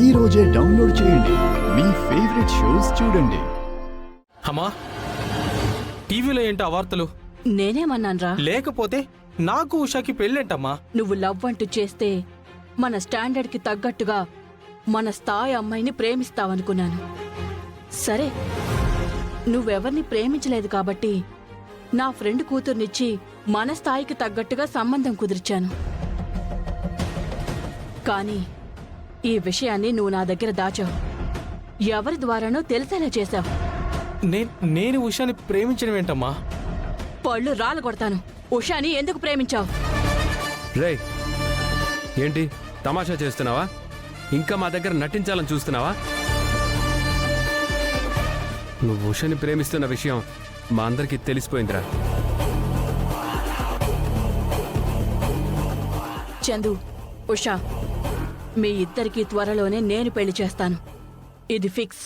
ఈ రోజే డౌన్లోడ్ చేయండి. మీ ఫేవరెట్ షోస్ చూడండి. అమ్మా, టీవీలో ఏంటో వార్తలు? నేనేమన్నాన్రా? లేకపోతే నాకు ఉషాకి పెళ్ళేంటమ్మా? నువ్వు లవ్ అంటూ చేస్తే మన స్టాండర్డ్కి తగ్గట్టుగా మన స్థాయి అమ్మాయిని ప్రేమిస్తావనుకున్నాను. సరే, నువ్వెవర్ని ప్రేమించలేదు కాబట్టి నా ఫ్రెండ్ కూతుర్నిచ్చి మన స్థాయికి తగ్గట్టుగా సంబంధం కుదిర్చాను. కానీ ఈ విషయాన్ని నువ్వు నా దగ్గర దాచావు. ఎవరి ద్వారానో తెలిసేలా చేశావు. నేను ఉషాని ప్రేమించడం ఏంటమ్మా? పళ్ళు రాళ్ళు కొడతాను. ఉషాని ఎందుకు ప్రేమించావు? రేయ్, ఏంటి తమాషా చేస్తున్నావా? ఇంకా మా దగ్గర నటించాలని చూస్తున్నావా? నువ్వు ఉషాని ప్రేమిస్తున్న విషయం మా అందరికీ తెలిసిపోయిందిరా. చందు, ఉషా, మీ ఇద్దరికీ త్వరలోనే నేను పెళ్లి చేస్తాను. ఇది ఫిక్స్.